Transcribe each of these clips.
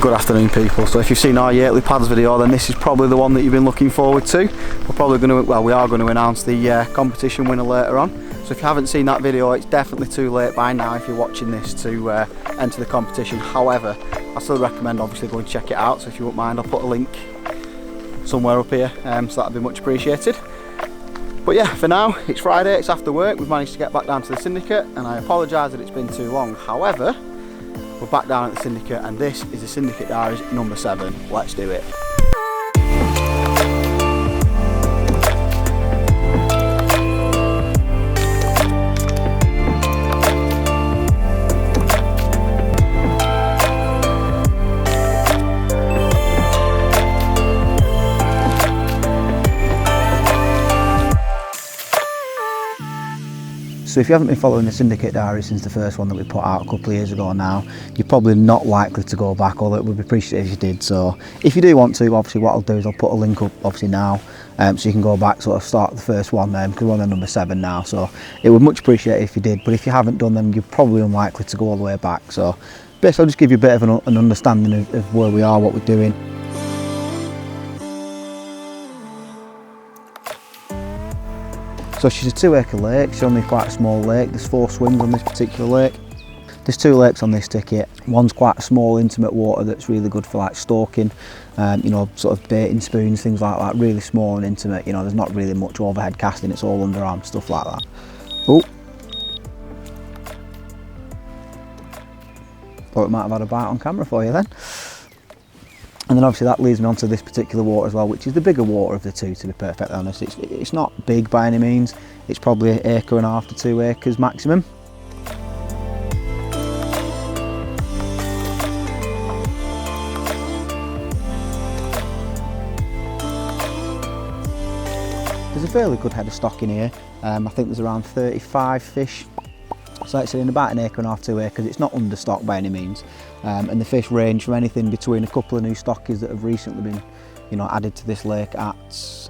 Good afternoon, people. So if you've seen our Yateley Pads video, then this is probably the one that you've been looking forward to. We're probably going to, well, we are going to announce the competition winner later on. So if you haven't seen that video, it's definitely too late by now if you're watching this to enter the competition. However, I still recommend obviously going to check it out. So if you wouldn't mind, I'll put a link somewhere up here, so that'd be much appreciated. But yeah, for now, it's Friday, it's after work. We've managed to get back down to the Syndicate, and I apologise that it's been too long. However, we're back down at the Syndicate, and this is the Syndicate Diaries number 7. Let's do it. So if you haven't been following the Syndicate Diary since the first one that we put out a couple of years ago now, you're probably not likely to go back, although it would be appreciated if you did. So if you do want to, obviously what I'll do is I'll put a link up obviously now, so you can go back, sort of start the first one because we're on the number 7 now. So it would much appreciate it if you did, but if you haven't done them, you're probably unlikely to go all the way back. So basically I'll just give you a bit of an understanding of where we are, what we're doing. So she's a 2-acre lake, she's only quite a small lake. There's 4 swims on this particular lake. There's 2 lakes on this ticket. One's quite a small, intimate water that's really good for like stalking, you know, sort of baiting spoons, things like that. Really small and intimate, you know, there's not really much overhead casting, it's all underarm, stuff like that. Oh. Thought it might have had a bite on camera for you then. And then obviously that leads me onto this particular water as well, which is the bigger water of the 2, to be perfectly honest. It's not big by any means, it's probably 1.5 acres to 2 acres maximum. There's a fairly good head of stock in here. I think there's around 35 fish. So it's in about 1.5 acres, 2 acres. It's not understocked by any means, and the fish range from anything between a couple of new stockies that have recently been, you know, added to this lake at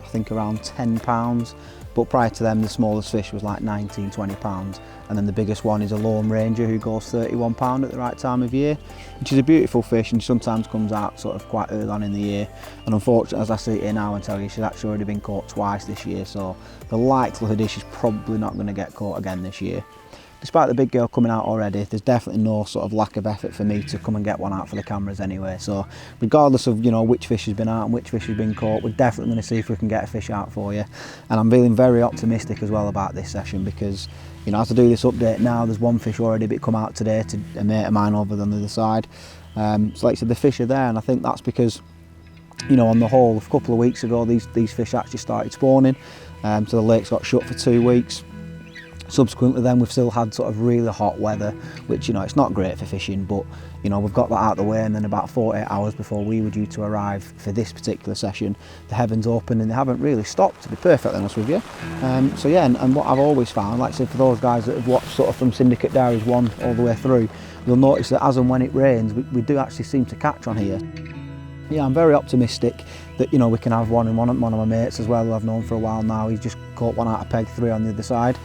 I think around £10. But prior to them, the smallest fish was like £19, £20, and then the biggest one is a lone ranger who goes £31 at the right time of year, which is a beautiful fish and sometimes comes out sort of quite early on in the year. And unfortunately, as I see it here now and tell you, she's actually already been caught twice this year, so the likelihood is she's probably not going to get caught again this year. Despite the big girl coming out already, there's definitely no sort of lack of effort for me to come and get one out for the cameras anyway. So regardless of, you know, which fish has been out and which fish has been caught, we're definitely going to see if we can get a fish out for you. And I'm feeling very optimistic as well about this session because, you know, as I do this update now, there's one fish already come out today to a mate of mine over on the other side. So like I said, the fish are there, and I think that's because, you know, on the whole, a couple of weeks ago, these fish actually started spawning. So the lake's got shut for 2 weeks. Subsequently then we've still had sort of really hot weather, which, you know, it's not great for fishing, but, you know, we've got that out of the way, and then about 48 hours before we were due to arrive for this particular session, the heavens opened and they haven't really stopped, to be perfectly honest with you. So yeah, and what I've always found, like I said, for those guys that have watched sort of from Syndicate Diaries 1 all the way through, you'll notice that as and when it rains, we do actually seem to catch on here. Yeah, I'm very optimistic that, you know, we can have one of my mates as well, who I've known for a while now. He's just caught one out of peg 3 on the other side.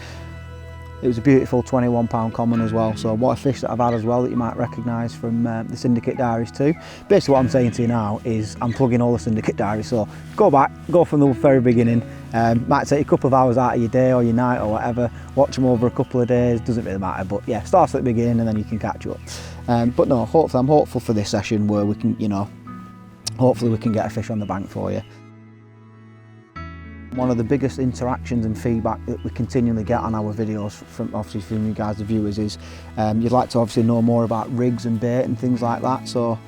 It was a beautiful £21 common as well, so what a fish that I've had as well that you might recognise from the Syndicate Diaries too. Basically what I'm saying to you now is I'm plugging all the Syndicate Diaries, so go back, go from the very beginning. Might take a couple of hours out of your day or your night or whatever, watch them over a couple of days, doesn't really matter, but yeah, start at the beginning and then you can catch up. But no, hopefully I'm hopeful for this session where we can, you know, hopefully we can get a fish on the bank for you. One of the biggest interactions and feedback that we continually get on our videos from obviously from you guys, the viewers, is you'd like to obviously know more about rigs and bait and things like that. So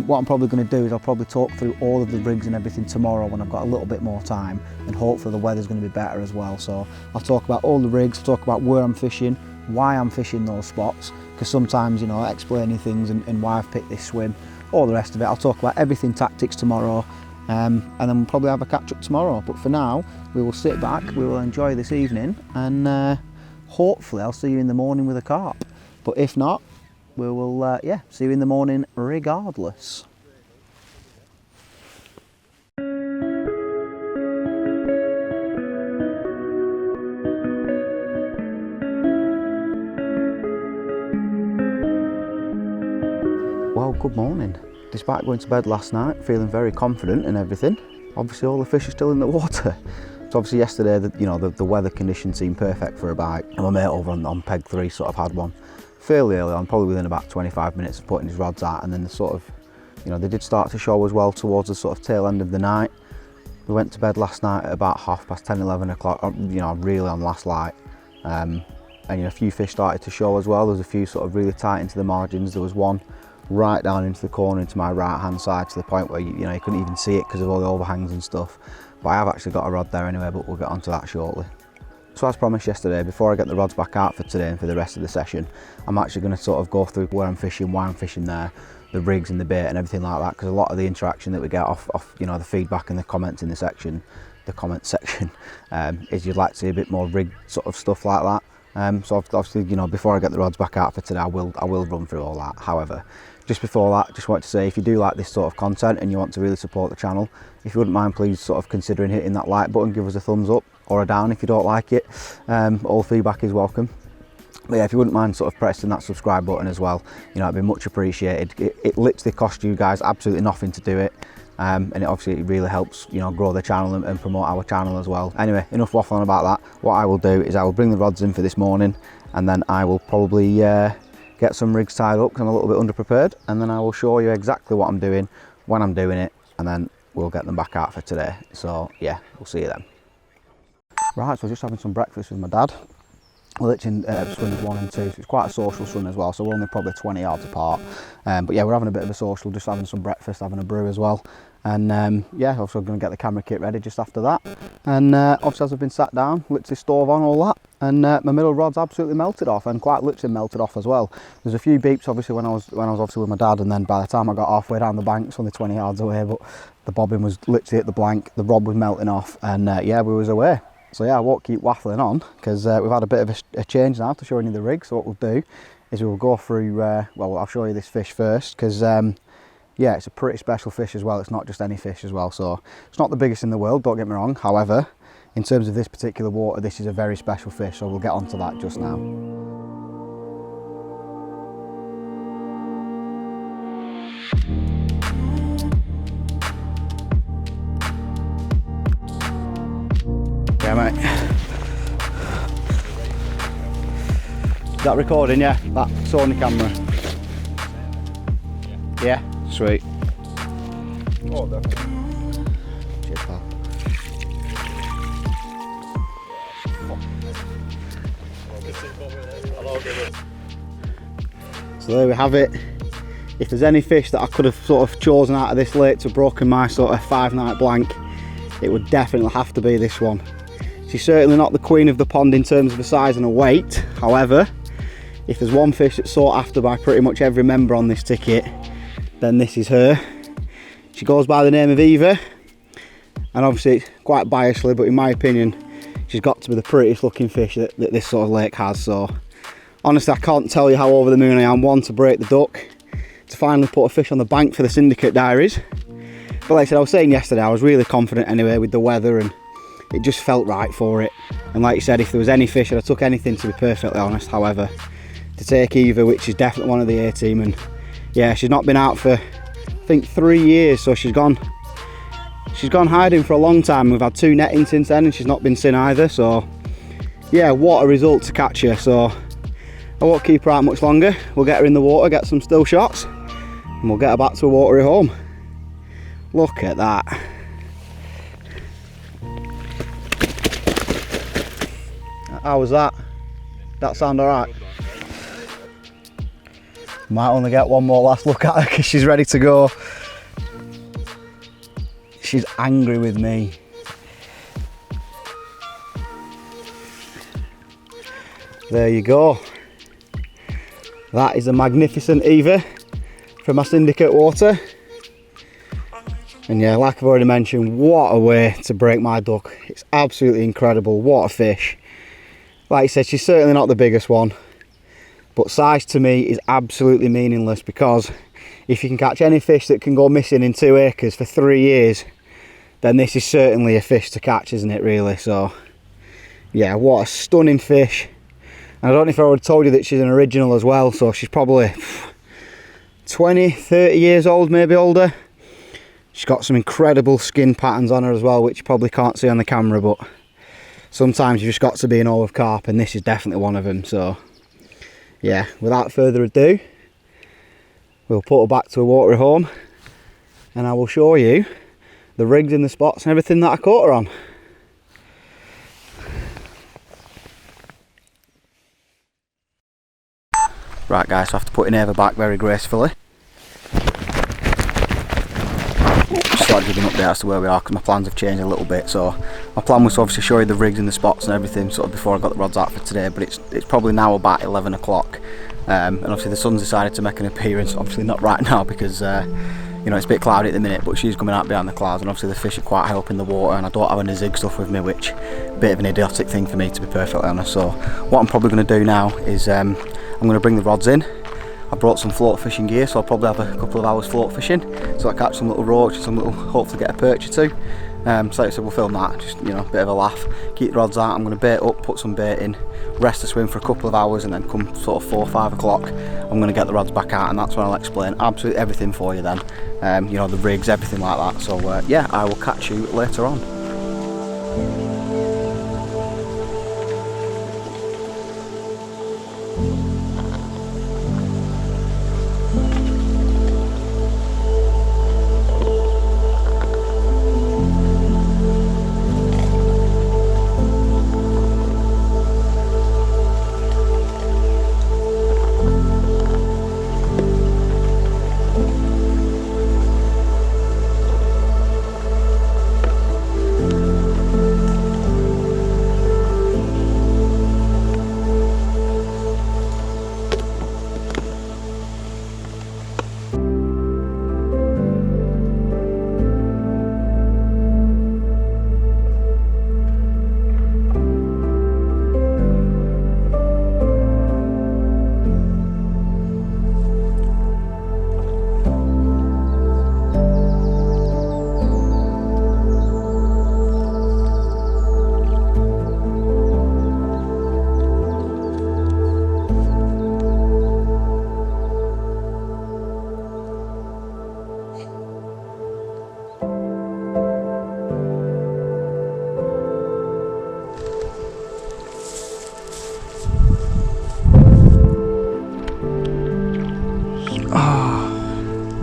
what I'm probably going to do is I'll probably talk through all of the rigs and everything tomorrow when I've got a little bit more time, and hopefully the weather's going to be better as well. So I'll talk about all the rigs, talk about where I'm fishing, why I'm fishing those spots, because sometimes, you know, explaining things and why I've picked this swim, all the rest of it. I'll talk about everything tactics tomorrow. And then we'll probably have a catch up tomorrow, but for now we will sit back, we will enjoy this evening, and hopefully I'll see you in the morning with a carp, but if not, we will yeah, see you in the morning regardless. Well, good morning. despite going to bed last night feeling very confident and everything, obviously all the fish are still in the water. So obviously yesterday, the weather conditions seemed perfect for a bite, and my mate over on peg 3 sort of had one fairly early on, probably within about 25 minutes of putting his rods out, and then they did start to show as well towards the sort of tail end of the night. We went to bed last night at about 10:30, 11 o'clock, really on last light, and a few fish started to show as well. There was a few sort of really tight into the margins. There was one right down into the corner into my right hand side, to the point where you couldn't even see it because of all the overhangs and stuff. But I have actually got a rod there anyway, but we'll get onto that shortly. So as promised yesterday, before I get the rods back out for today and for the rest of the session, I'm actually going to sort of go through where I'm fishing, why I'm fishing there, the rigs and the bait and everything like that, because a lot of the interaction that we get off the feedback and the comments in the comment section is you'd like to see a bit more rig sort of stuff like that. So obviously, before I get the rods back out for today, I will run through all that. However, just before that, just wanted to say, if you do like this sort of content and you want to really support the channel, if you wouldn't mind please sort of considering hitting that like button, give us a thumbs up or a down if you don't like it. All feedback is welcome. But yeah, if you wouldn't mind sort of pressing that subscribe button as well, it'd be much appreciated. It literally costs you guys absolutely nothing to do it. And it really helps grow the channel and promote our channel as well. Anyway, enough waffling about that. What I will do is I will bring the rods in for this morning, and then I will probably get some rigs tied up because I'm a little bit underprepared, and then I will show you exactly what I'm doing, when I'm doing it, and then we'll get them back out for today. So yeah, we'll see you then. Right, so just having some breakfast with my dad. We're literally in swims 1 and 2, so it's quite a social swim as well, so we're only probably 20 yards apart. But yeah, we're having a bit of a social, just having some breakfast, having a brew as well. And yeah, also going to get the camera kit ready just after that. And obviously as I've been sat down, literally stove on, all that, and my middle rod's absolutely melted off, and quite literally melted off as well. There's a few beeps obviously when I was obviously with my dad, and then by the time I got halfway down the bank, it's only 20 yards away, but the bobbin was literally at the blank, the rod was melting off, and yeah, we was away. So yeah, I won't keep waffling on, because we've had a bit of a change now to showing you the rig. So what we'll do is we'll go through, well, I'll show you this fish first, because yeah, it's a pretty special fish as well. It's not just any fish as well, so it's not the biggest in the world, don't get me wrong. However, in terms of this particular water, this is a very special fish, so we'll get onto that just now. Yeah, mate. Is that recording? Yeah, that Sony camera. Yeah, sweet. Oh, Cheers, pal. So there we have it. If there's any fish that I could have sort of chosen out of this lake to have broken my sort of 5-night blank, it would definitely have to be this one. She's certainly not the queen of the pond in terms of the size and the weight. However, if there's one fish that's sought after by pretty much every member on this ticket, then this is her. She goes by the name of Eva, and obviously quite biasly, but in my opinion, she's got to be the prettiest looking fish that this sort of lake has. So honestly, I can't tell you how over the moon I am, one, to break the duck, to finally put a fish on the bank for the Syndicate Diaries. But like I said, I was saying yesterday, I was really confident anyway with the weather, and it just felt right for it. And like you said, if there was any fish, I'd have took anything, to be perfectly honest. However, to take Eva, which is definitely one of the A team, and yeah, she's not been out for I think 3 years, so she's gone hiding for a long time. We've had 2 nettings since then, and she's not been seen either. So yeah, what a result to catch her. So I won't keep her out much longer. We'll get her in the water, get some still shots, and we'll get her back to a watery home. Look at that. How was that? That sound alright? Might only get one more last look at her because she's ready to go. She's angry with me. There you go. That is a magnificent Eva from my Syndicate water. And yeah, like I've already mentioned, what a way to break my duck. It's absolutely incredible. What a fish. Like I said, she's certainly not the biggest one, but size to me is absolutely meaningless, because if you can catch any fish that can go missing in 2 acres for 3 years, then this is certainly a fish to catch, isn't it, really? So yeah, what a stunning fish. And I don't know if I would have told you that she's an original as well, so she's probably 20, 30 years old, maybe older. She's got some incredible skin patterns on her as well, which you probably can't see on the camera, but sometimes you've just got to be in awe of carp, and this is definitely one of them. So yeah, without further ado, we'll put her back to a watery home and I will show you the rigs and the spots and everything that I caught her on. Right guys, so I have to put Eva back very gracefully. Just thought I'd give you an update as to where we are, because my plans have changed a little bit. So my plan was to obviously show you the rigs and the spots and everything sort of before I got the rods out for today, but it's probably now about 11 o'clock. And obviously the sun's decided to make an appearance, obviously not right now because you know, it's a bit cloudy at the minute, but she's coming out behind the clouds, and obviously the fish are quite high up in the water, and I don't have any zig stuff with me, which is a bit of an idiotic thing for me, to be perfectly honest. So what I'm probably going to do now is I'm going to bring the rods in. I brought some float fishing gear, so I'll probably have a couple of hours float fishing, so I catch some little roach, some little, hopefully get a perch or two. So like I said, we'll film that, just, you know, a bit of a laugh, keep the rods out. I'm going to bait up, put some bait in, rest the swim for a couple of hours, and then come sort of 4 or 5 o'clock, I'm going to get the rods back out, and that's when I'll explain absolutely everything for you then. You know, the rigs, everything like that. So yeah, I will catch you later on.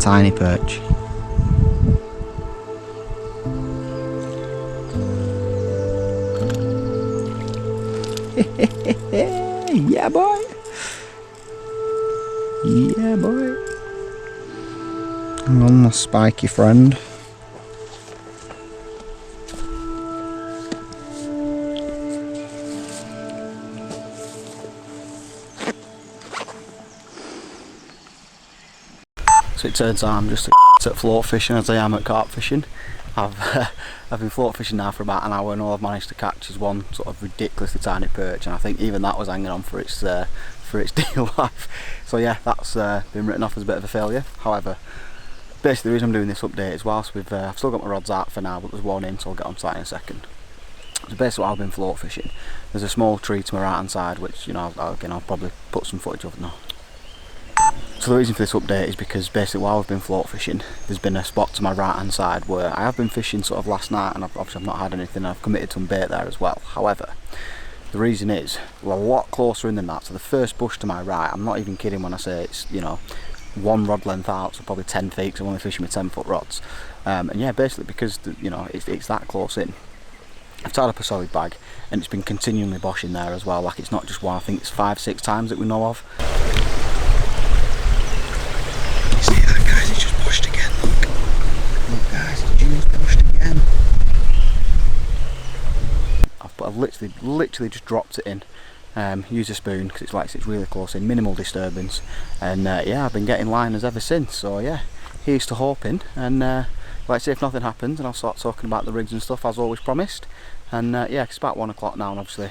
Tiny perch. Yeah boy. Yeah boy. Hang on, my spiky friend. So it turns out I'm just at float fishing as I am at carp fishing. I've been float fishing now for about an hour, and all I've managed to catch is one sort of ridiculously tiny perch, and I think even that was hanging on for its dear life. So yeah, that's been written off as a bit of a failure. However, basically the reason I'm doing this update is whilst I've still got my rods out for now, but there's one in, so I'll get on to that in a second. So basically while I've been float fishing, there's a small tree to my right hand side, which, you know, I'll probably put some footage of now. So the reason for this update is because basically while I've been float fishing, there's been a spot to my right hand side where I have been fishing sort of last night, and obviously I've not had anything. I've committed some bait there as well. However, the reason is we're a lot closer in than that. So the first bush to my right, I'm not even kidding when I say it's, you know, 1 rod length out, so probably 10 feet, because I'm only fishing with 10-foot rods. And yeah, basically because you know it's that close in, I've tied up a solid bag, and it's been continually boshing there as well. Like, it's not just one, I think it's 5-6 times that we know of. See that, guys? It's just pushed again. Look guys, it's just pushed again. I've literally just dropped it in. Use a spoon because it's really close in, minimal disturbance, and yeah, I've been getting liners ever since. So yeah, here's to hoping, and like I say, if nothing happens, and I'll start talking about the rigs and stuff as always promised. And yeah, it's about 1 o'clock now, and obviously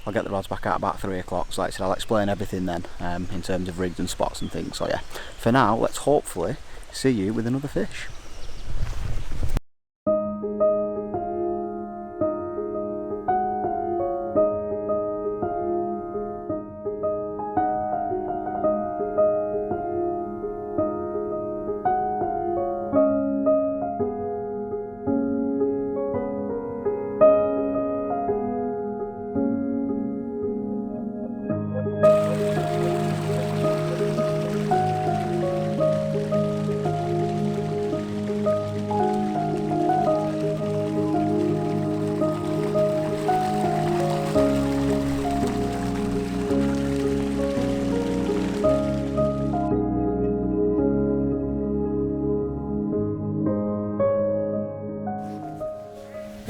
I'll get the rods back out about 3 o'clock. So like I said, I'll explain everything then in terms of rigs and spots and things. So yeah, for now, let's hopefully see you with another fish.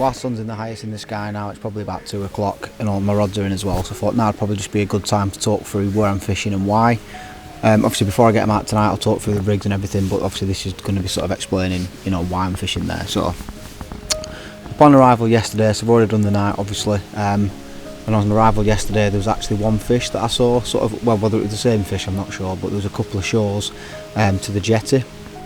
while sun's in the highest in the sky now, it's probably about 2 o'clock and all my rods are in as well, so I thought now would probably just be a good time to talk through where I'm fishing and why. Obviously before I get them out tonight I'll talk through the rigs and everything, but obviously this is going to be sort of explaining, you know, why I'm fishing there. So upon arrival yesterday, so I've already done the night obviously, when I was on arrival yesterday there was actually one fish that I saw, sort of, well, whether it was the same fish I'm not sure, but there was a couple of shores to the jetty.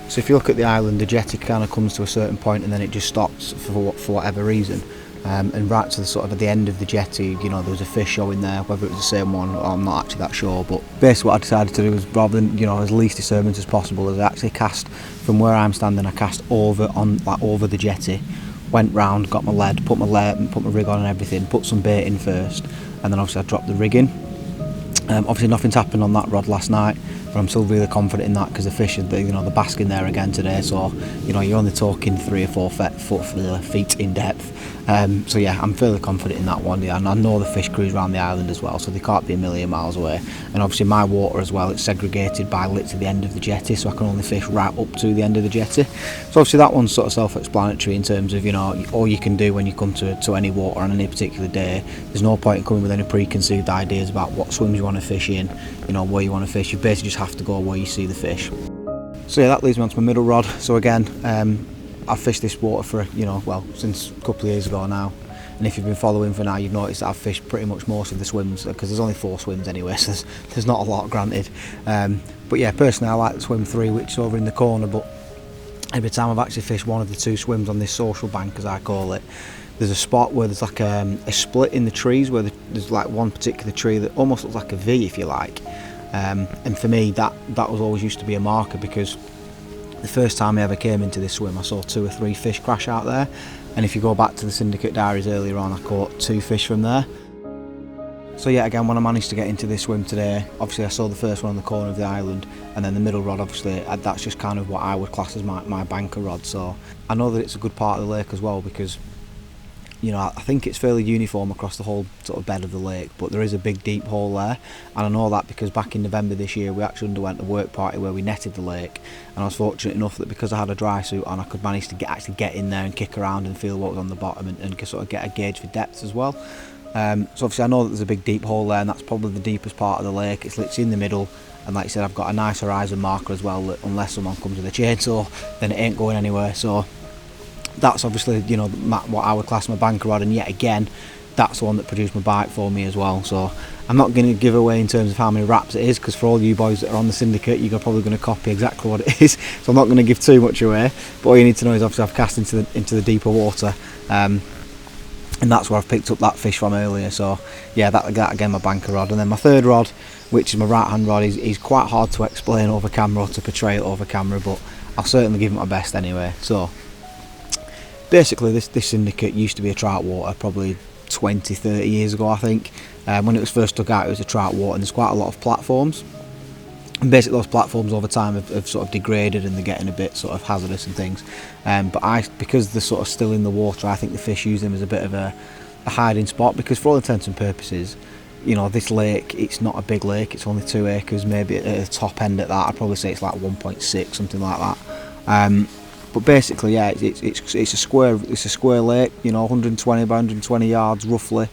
So if you look at the island, the jetty kind of comes to a certain point and then it just stops for whatever reason. And right to the sort of at the end of the jetty, you know, there was a fish showing there, whether it was the same one, I'm not actually that sure, but basically what I decided to do was, rather than, you know, as least disturbance as possible, is I actually cast from where I'm standing, I cast over the jetty, went round, got my lead, put my rig on and everything, put some bait in first, and then obviously I dropped the rig in. Obviously nothing's happened on that rod last night, but I'm still really confident in that because the fish are, you know, the basking there again today, so, you know, you're only talking 3 or 4 feet in depth. So yeah, I'm fairly confident in that one, yeah, and I know the fish cruise around the island as well, so they can't be a million miles away. And obviously my water as well, it's segregated by literally the end of the jetty, so I can only fish right up to the end of the jetty. So obviously that one's sort of self-explanatory in terms of, you know, all you can do when you come to any water on any particular day. There's no point in coming with any preconceived ideas about what swims you want to fish in, you know, where you want to fish. You basically just have to go where you see the fish. So yeah, that leads me on to my middle rod. So again, I've fished this water for, you know, well, since a couple of years ago now, and if you've been following for now, you've noticed that I've fished pretty much most of the swims, because there's only 4 swims anyway, so there's not a lot, granted. But yeah, personally I like swim 3, which is over in the corner, but every time I've actually fished one of the 2 swims on this social bank, as I call it, there's a spot where there's like a split in the trees, where there's like one particular tree that almost looks like a V, if you like. And for me, that was always used to be a marker, because the first time I ever came into this swim I saw 2 or 3 fish crash out there, and if you go back to the Syndicate Diaries earlier on, I caught 2 fish from there. So yeah, again, when I managed to get into this swim today, obviously I saw the first one on the corner of the island, and then the middle rod, obviously that's just kind of what I would class as my banker rod. So I know that it's a good part of the lake as well, because, you know, I think it's fairly uniform across the whole sort of bed of the lake, but there is a big deep hole there, and I know that because back in November this year we actually underwent a work party where we netted the lake, and I was fortunate enough that because I had a dry suit on I could manage to actually get in there and kick around and feel what was on the bottom, and sort of get a gauge for depth as well. So obviously I know that there's a big deep hole there, and that's probably the deepest part of the lake. It's literally in the middle, and like I said, I've got a nice horizon marker as well, that unless someone comes with a chainsaw then it ain't going anywhere. So that's obviously, you know, what I would class my banker rod, and yet again that's the one that produced my bite for me as well. So I'm not going to give away in terms of how many wraps it is, because for all you boys that are on the Syndicate, you're probably going to copy exactly what it is, so I'm not going to give too much away. But all you need to know is obviously I've cast into the deeper water, and that's where I've picked up that fish from earlier. So yeah, that again, my banker rod. And then my third rod, which is my right hand rod, is quite hard to explain over camera or to portray it over camera, but I'll certainly give it my best anyway. So basically this Syndicate used to be a trout water probably 20-30 years ago, I think. When it was first dug out, it was a trout water, and there's quite a lot of platforms, and basically those platforms over time have sort of degraded, and they're getting a bit sort of hazardous and things, but because they're sort of still in the water, I think the fish use them as a bit of a hiding spot, because for all intents and purposes, you know, this lake, it's not a big lake, it's only 2 acres, maybe at the top end at that, I'd probably say it's like 1.6, something like that. But basically, yeah, it's a square lake, you know, 120 by 120 yards roughly,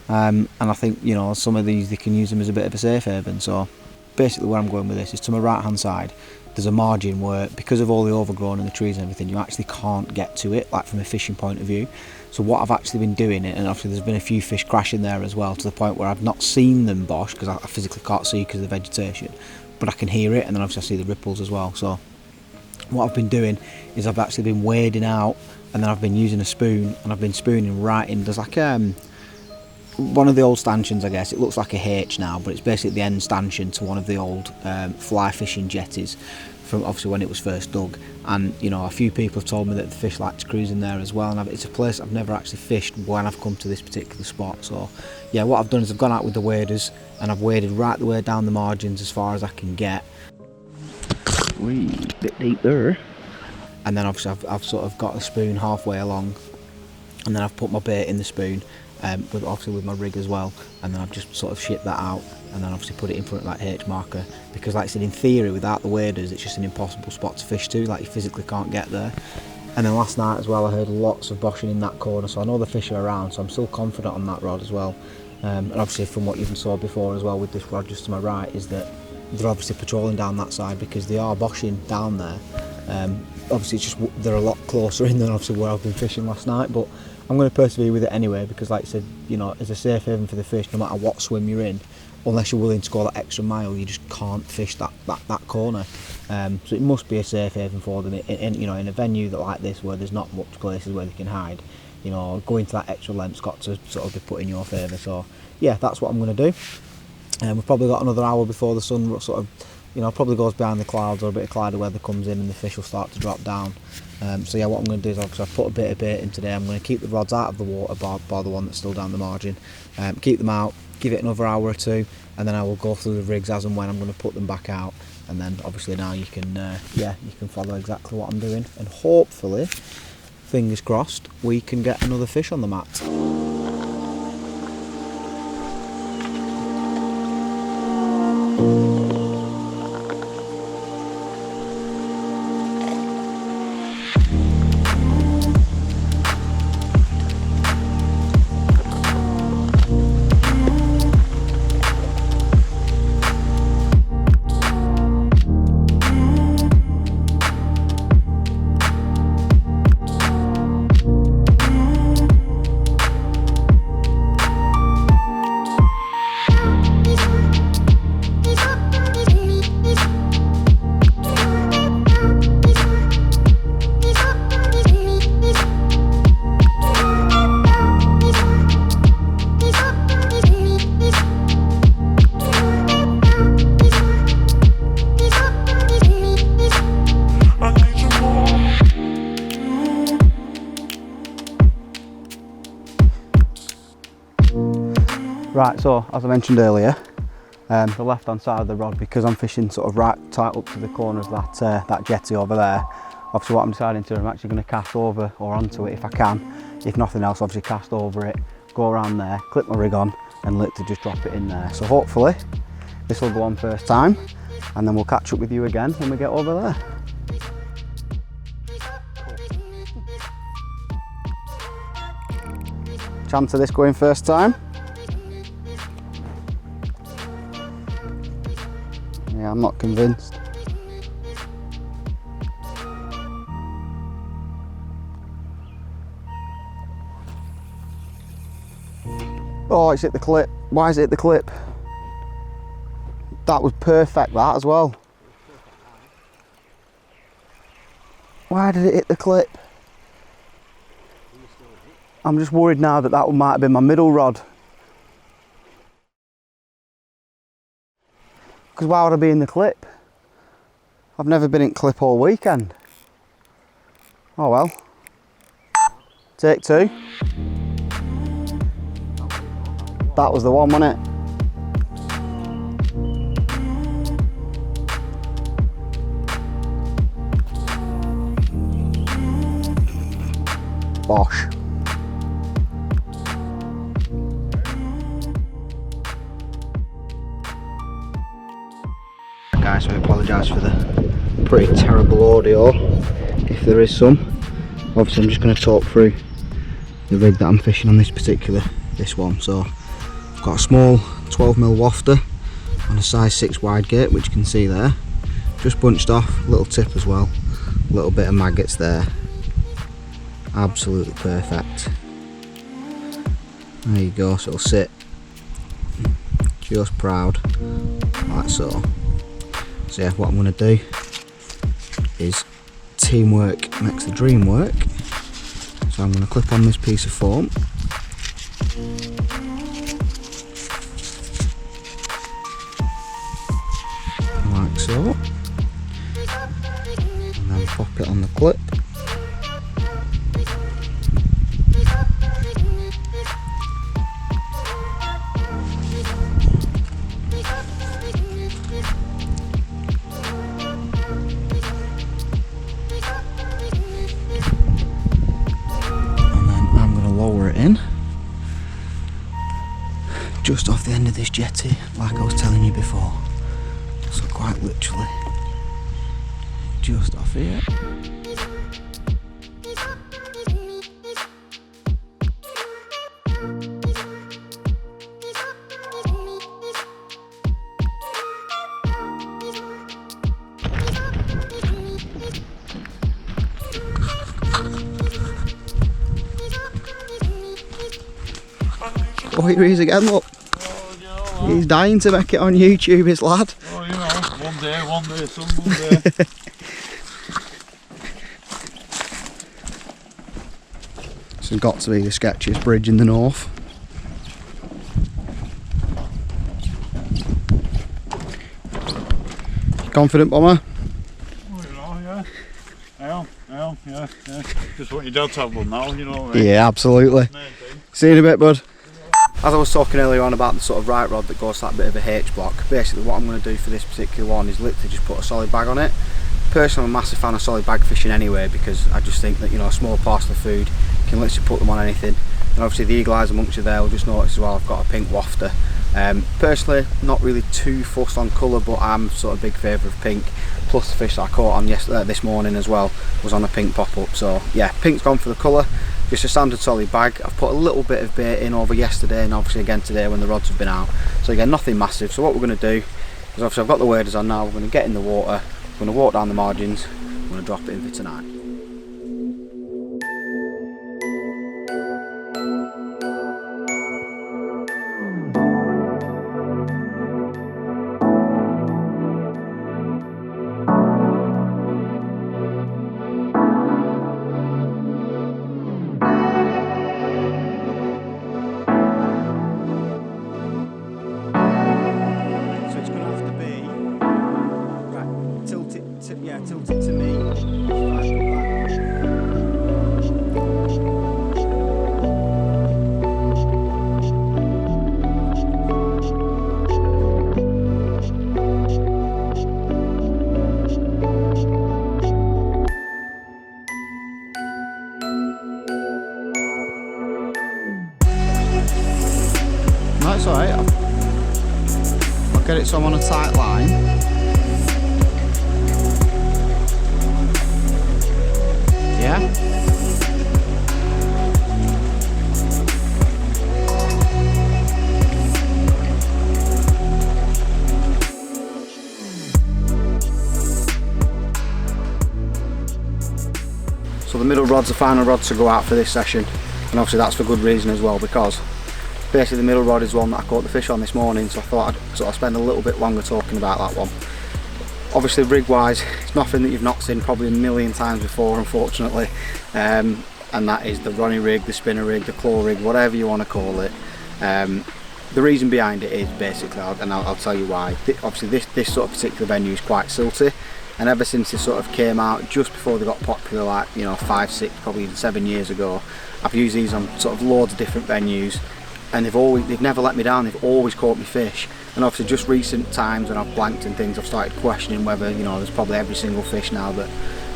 and I think, you know, some of these, they can use them as a bit of a safe haven. So basically where I'm going with this is to my right hand side there's a margin where, because of all the overgrown and the trees and everything, you actually can't get to it, like from a fishing point of view. So what I've actually been doing, and obviously there's been a few fish crashing there as well, to the point where I've not seen them bosh, because I physically can't see because of the vegetation, but I can hear it, and then obviously I see the ripples as well. So what I've been doing is I've actually been wading out, and then I've been using a spoon, and I've been spooning right in. There's like one of the old stanchions, I guess. It looks like a H now, but it's basically the end stanchion to one of the old fly fishing jetties from obviously when it was first dug. And you know, a few people have told me that the fish like to cruise in there as well, and it's a place I've never actually fished when I've come to this particular spot. So yeah, what I've done is I've gone out with the waders, and I've waded right the way down the margins as far as I can get. Wee, bit deep there. And then obviously I've sort of got the spoon halfway along, and then I've put my bait in the spoon, with my rig as well, and then I've just sort of shipped that out, and then obviously put it in front of that H marker, because like I said, in theory without the waders it's just an impossible spot to fish to, like you physically can't get there. And then last night as well, I heard lots of boshing in that corner, so I know the fish are around, so I'm still confident on that rod as well. And obviously from what you even saw before as well with this rod just to my right, is that they're obviously patrolling down that side because they are boshing down there. Obviously it's just they're a lot closer in than obviously where I've been fishing last night, but I'm going to persevere with it anyway because, like I said, you know, as a safe haven for the fish, no matter what swim you're in, unless you're willing to go that extra mile, you just can't fish that corner. So it must be a safe haven for them in you know, in a venue like this where there's not much places where they can hide. You know, going to that extra length's got to sort of be put in your favour. So yeah, that's what I'm going to do. We've probably got another hour before the sun sort of, you know, probably goes behind the clouds or a bit of cloudy weather comes in and the fish will start to drop down. So yeah, what I'm going to do is obviously I've put a bit of bait in today. I'm going to keep the rods out of the water bar the one that's still down the margin. Keep them out, give it another hour or two, and then I will go through the rigs as and when I'm going to put them back out. And then obviously now you can yeah, you can follow exactly what I'm doing, and hopefully, fingers crossed, we can get another fish on the mat. Right, so as I mentioned earlier, the left hand side of the rod, because I'm fishing sort of right tight up to the corner of that jetty over there, obviously what I'm deciding to do, I'm actually going to cast over or onto it if I can. If nothing else, obviously cast over it, go around there, clip my rig on and look to just drop it in there. So hopefully this will go on first time and then we'll catch up with you again when we get over there. Chance of this going first time? Yeah, I'm not convinced. Oh, it's hit the clip. Why is it hit the clip? That was perfect, that as well. Why did it hit the clip? I'm just worried now that that might have been my middle rod. Because why would I be in the clip? I've never been in clip all weekend. Oh well. Take two. That was the one, wasn't it? Bosh. Guys, so I apologise for the pretty terrible audio, if there is some. Obviously I'm just going to talk through the rig that I'm fishing on this one. So I've got a small 12mm wafter on a size 6 wide gate, which you can see there, just bunched off, little tip as well, a little bit of maggots there, absolutely perfect. There you go, so it'll sit just proud, like so. So yeah, what I'm going to do is teamwork makes the dream work. So I'm going to clip on this piece of foam. Like so. And then pop it on the clip. Just off the end of this jetty, like I was telling you before. So quite literally, just off here. Oh, here he is again, look. Oh, you know, He's dying to make it on YouTube, his lad. oh, you know, one day, some day. This has got to be the sketchiest bridge in the north. Confident, Bomber? Oh, you know, yeah. I am, yeah. Just want your dad to have one now, you know what I mean? Yeah, absolutely. Main thing. See you in a bit, bud. As I was talking earlier on about the sort of right rod that goes to that bit of a H block, basically what I'm going to do for this particular one is literally just put a solid bag on it. Personally, I'm a massive fan of solid bag fishing anyway, because I just think that, you know, a small parcel of food, you can literally put them on anything. And obviously the eagle eyes amongst you there will just notice as well I've got a pink wafter. Personally, not really too fussed on colour, but I'm sort of a big favour of pink. Plus the fish that I caught on this morning as well was on a pink pop-up. So yeah, pink's gone for the colour. Just a standard solid bag. I've put a little bit of bait in over yesterday and obviously again today when the rods have been out. So again, nothing massive. So what we're going to do is obviously I've got the waders on now. We're going to get in the water. We're going to walk down the margins. We're going to drop it in for tonight. Tilt it to me. No, it's alright. I'll get it so I'm on a tight line. Yeah. So the middle rod's the final rod to go out for this session, and obviously that's for good reason as well, because basically the middle rod is one that I caught the fish on this morning, so I thought I'd sort of spend a little bit longer talking about that one. Obviously rig wise, it's nothing that you've not seen probably a million times before, unfortunately, and that is the Ronnie rig, the spinner rig, the claw rig, whatever you want to call it. The reason behind it is basically, and I'll tell you why. Obviously this sort of particular venue is quite silty, and ever since they sort of came out just before they got popular, like, you know, 5, 6, probably even 7 years ago, I've used these on sort of loads of different venues, and they've never let me down. They've always caught me fish. And obviously just recent times when I've blanked and things, I've started questioning whether, you know, there's probably every single fish now that,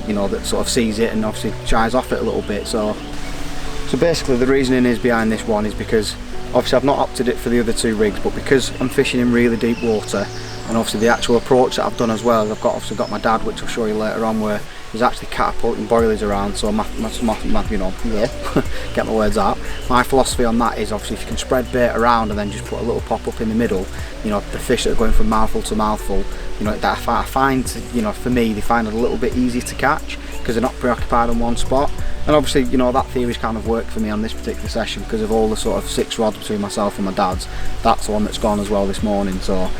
you know, that sort of sees it and obviously shies off it a little bit. So basically the reasoning is behind this one is because obviously I've not opted it for the other two rigs, but because I'm fishing in really deep water, and obviously the actual approach that I've done as well, I've obviously got my dad, which I'll show you later on, where he's actually catapulting boilies around. So you know, yeah, get my words out. My philosophy on that is obviously if you can spread bait around and then just put a little pop up in the middle, you know, the fish that are going from mouthful to mouthful, you know, that I find, you know, for me, they find it a little bit easier to catch because they're not preoccupied on one spot. And obviously, you know, that theory's kind of worked for me on this particular session because of all the sort of 6 rods between myself and my dad's. That's the one that's gone as well this morning. So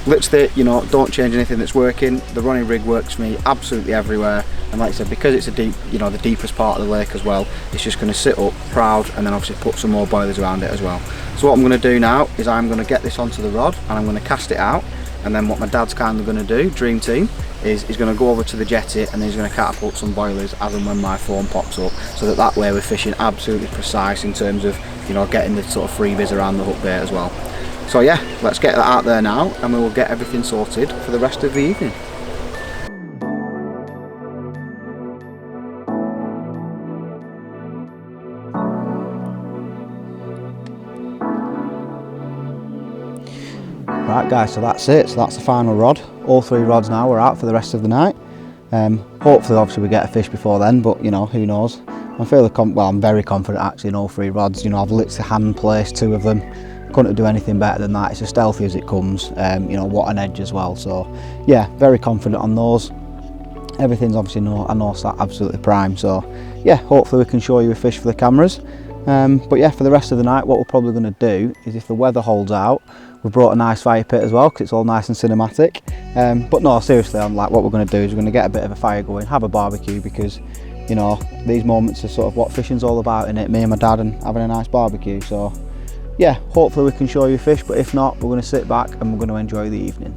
literally, you know, don't change anything that's working. The running rig works for me absolutely everywhere, and like I said, because it's a deep, you know, the deepest part of the lake as well, it's just going to sit up proud and then obviously put some more boilies around it as well. So what I'm going to do now is I'm going to get this onto the rod and I'm going to cast it out, and then what my dad's kind of going to do, dream team, is he's going to go over to the jetty and then he's going to catapult some boilies as and when my phone pops up, so that way we're fishing absolutely precise in terms of, you know, getting the sort of freebies around the hook bait as well. So yeah, let's get that out there now and we will get everything sorted for the rest of the evening. Right guys, so that's it, so that's the final rod. All 3 rods now, we're out for the rest of the night. Hopefully obviously we get a fish before then, but you know, who knows. I'm very confident actually in all 3 rods. You know, I've literally hand placed 2 of them. Couldn't do anything better than that. It's as stealthy as it comes. You know, what an edge as well. So yeah, very confident on those. Everything's obviously I know absolutely prime. So yeah, hopefully we can show you a fish for the cameras. But yeah, for the rest of the night, what we're probably going to do is, if the weather holds out, we've brought a nice fire pit as well, because it's all nice and cinematic. But no, seriously, what we're going to do is we're going to get a bit of a fire going, have a barbecue, because you know, these moments are sort of what fishing's all about, innit? Me and my dad and having a nice barbecue. So yeah, hopefully we can show you fish, but if not, we're going to sit back and we're going to enjoy the evening.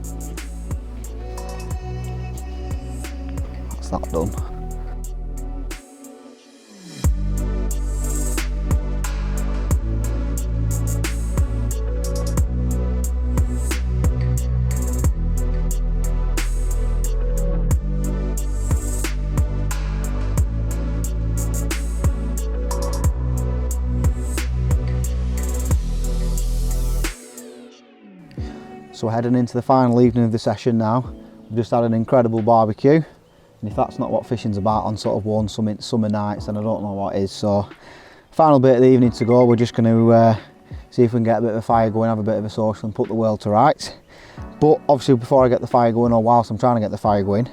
That's that done. So we're heading into the final evening of the session now. We've just had an incredible barbecue, and if that's not what fishing's about on sort of warm summer nights, then I don't know what is. So final bit of the evening to go. We're just going to see if we can get a bit of a fire going, have a bit of a social and put the world to rights. But obviously before I get the fire going, or whilst I'm trying to get the fire going,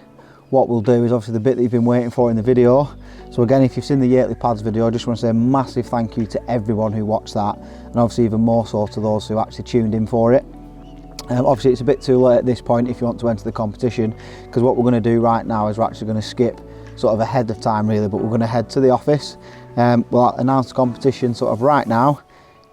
what we'll do is obviously the bit that you've been waiting for in the video. So again, if you've seen the Yateley Pads video, I just want to say a massive thank you to everyone who watched that, and obviously even more so to those who actually tuned in for it. Obviously it's a bit too late at this point if you want to enter the competition, because what we're going to do right now is we're actually going to skip sort of ahead of time really, but we're going to head to the office. We'll announce the competition sort of right now,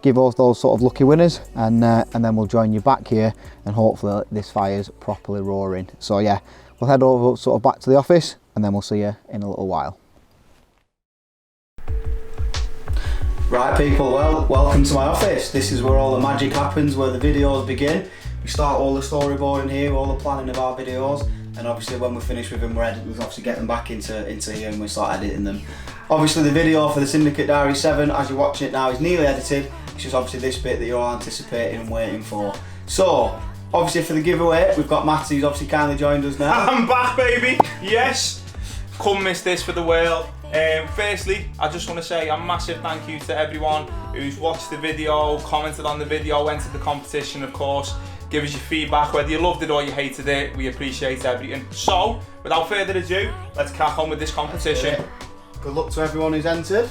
give us those sort of lucky winners, and then we'll join you back here, and hopefully this fire's properly roaring. So yeah, we'll head over sort of back to the office, and then we'll see you in a little while. Right people, well, welcome to my office. This is where all the magic happens, where the videos begin. We start all the storyboarding here, all the planning of our videos, and obviously when we're finished with them, we obviously get them back into here and we start editing them. Obviously the video for the Syndicate Diaries 7, as you're watching it now, is nearly edited. It's just obviously this bit that you're all anticipating and waiting for. So, obviously for the giveaway, we've got Matt, who's obviously kindly joined us now. I'm back, baby, yes! Couldn't miss this for the world. Firstly, I just want to say a massive thank you to everyone who's watched the video, commented on the video, entered the competition of course. Give us your feedback, whether you loved it or you hated it, we appreciate everything. So, without further ado, let's crack on with this competition. Good luck to everyone who's entered.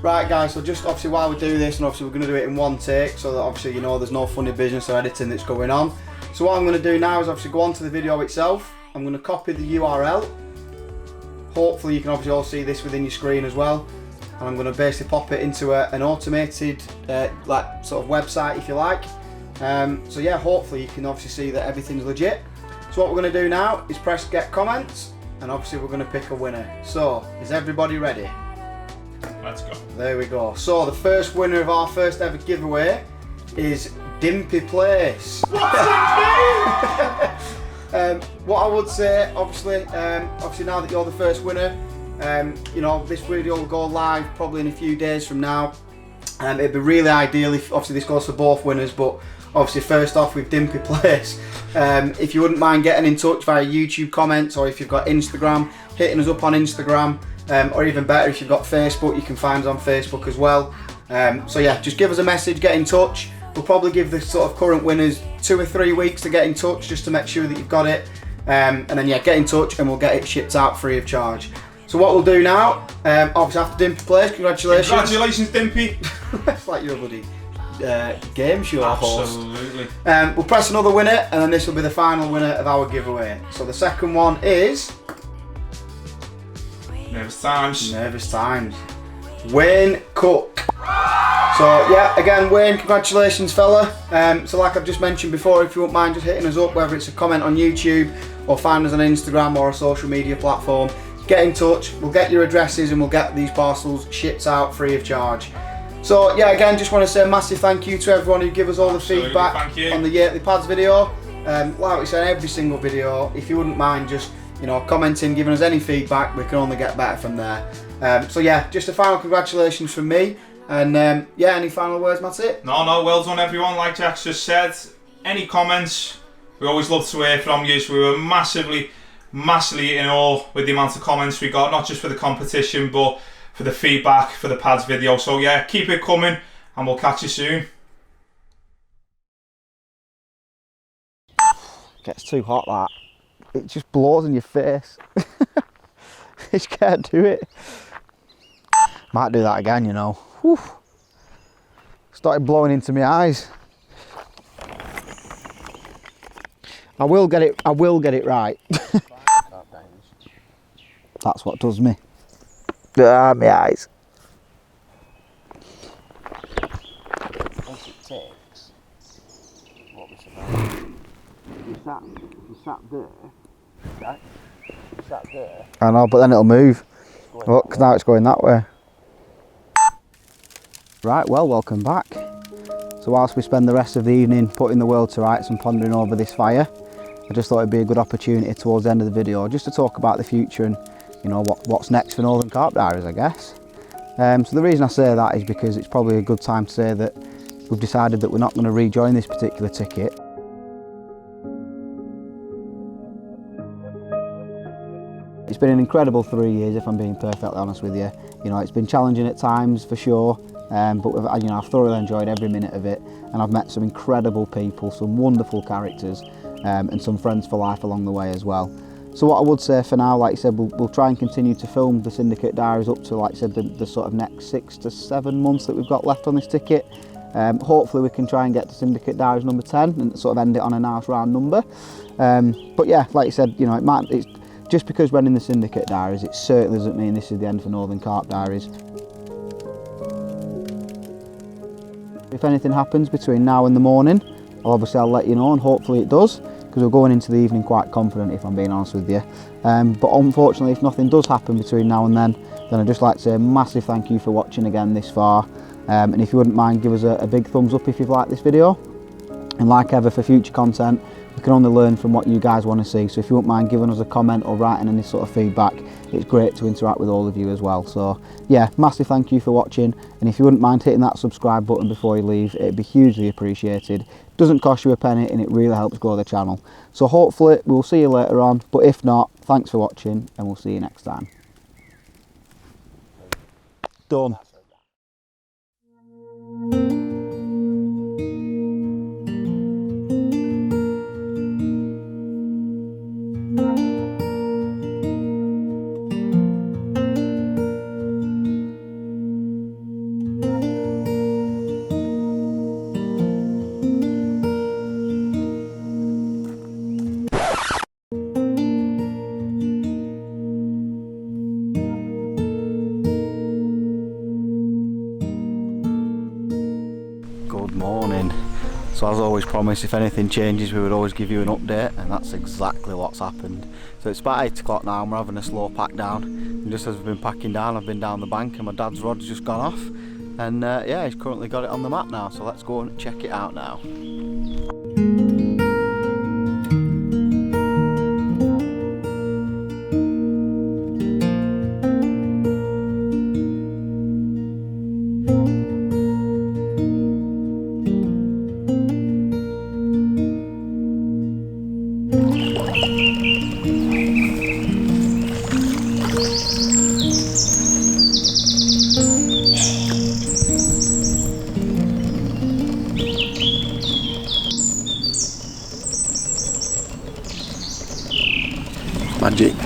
Right guys, so just obviously while we do this, and obviously we're going to do it in one take, so that obviously you know there's no funny business or editing that's going on. So what I'm going to do now is obviously go on to the video itself. I'm going to copy the URL. Hopefully you can obviously all see this within your screen as well. And I'm going to basically pop it into an automated like sort of website if you like. So yeah, hopefully you can obviously see that everything's legit. So what we're going to do now is press get comments, and obviously we're going to pick a winner. So is everybody ready? Let's go. There we go. So the first winner of our first ever giveaway is Dimpy Place. What's that name? What I would say, obviously now that you're the first winner, you know, this video will go live probably in a few days from now. It'd be really ideal if, obviously this goes for both winners, but obviously first off with Dimpy Place, if you wouldn't mind getting in touch via YouTube comments, or if you've got Instagram, hitting us up on Instagram, or even better if you've got Facebook, you can find us on Facebook as well. So yeah, just give us a message, get in touch. We'll probably give the sort of current winners 2 or 3 weeks to get in touch, just to make sure that you've got it. And then yeah, get in touch and we'll get it shipped out free of charge. So what we'll do now, obviously after Dimpy Place, congratulations. Congratulations, Dimpy. It's like you're a bloody game show host. Absolutely. We'll press another winner, and then this will be the final winner of our giveaway. So the second one is Nervous times. Nervous Times. Wayne Cook. So yeah, again Wayne, congratulations fella. So like I've just mentioned before, if you wouldn't mind just hitting us up, whether it's a comment on YouTube or find us on Instagram or a social media platform, get in touch, we'll get your addresses and we'll get these parcels shipped out free of charge. So yeah, again just want to say a massive thank you to everyone who give us all the feedback on the Yateley Pads video. Like we said, every single video, if you wouldn't mind just, you know, commenting, giving us any feedback, we can only get better from there. So yeah, just a final congratulations from me, and yeah, any final words, that's it? No, well done everyone, like Jack's just said. Any comments, we always love to hear from you, so we were massively in awe with the amount of comments we got, not just for the competition, but for the feedback for the Pads video. So yeah, keep it coming, and we'll catch you soon. Gets too hot that. It just blows in your face. I just can't do it. Might do that again, you know. Whew. Started blowing into my eyes. I will get it right. That's what does me. Ah, my eyes. Once it takes, what was it? You sat there. Right? You sat there. I know, but then it'll move. Look, now it's going that way. Right, well, welcome back. So whilst we spend the rest of the evening putting the world to rights and pondering over this fire, I just thought it'd be a good opportunity towards the end of the video just to talk about the future and, you know, what's next for Northern Carp Diaries, I guess. So the reason I say that is because it's probably a good time to say that we've decided that we're not going to rejoin this particular ticket. It's been an incredible 3 years, if I'm being perfectly honest with you. You know, it's been challenging at times for sure, but you know, I've thoroughly enjoyed every minute of it, and I've met some incredible people, some wonderful characters, and some friends for life along the way as well. So what I would say for now, like I said, we'll try and continue to film the Syndicate Diaries up to, like I said, the sort of next 6 to 7 months that we've got left on this ticket. Hopefully we can try and get to Syndicate Diaries number 10 and sort of end it on a nice round number. But yeah, like I said, you know, it's just because we're in the Syndicate Diaries, it certainly doesn't mean this is the end for Northern Carp Diaries. If anything happens between now and the morning, I'll let you know, and hopefully it does, because we're going into the evening quite confident, if I'm being honest with you. But unfortunately, if nothing does happen between now and then I'd just like to say a massive thank you for watching again this far. And if you wouldn't mind, give us a big thumbs up if you've liked this video. And like ever, for future content, we can only learn from what you guys want to see. So if you wouldn't mind giving us a comment or writing any sort of feedback, it's great to interact with all of you as well. So yeah, massive thank you for watching. And if you wouldn't mind hitting that subscribe button before you leave, it'd be hugely appreciated. It doesn't cost you a penny and it really helps grow the channel. So hopefully we'll see you later on. But if not, thanks for watching and we'll see you next time. Done. Good morning. So as always promised, if anything changes we would always give you an update, and that's exactly what's happened. So it's about 8 o'clock now and we're having a slow pack down, and just as we've been packing down I've been down the bank and my dad's rod's just gone off, and yeah, he's currently got it on the mat now, so let's go and check it out now. Magic.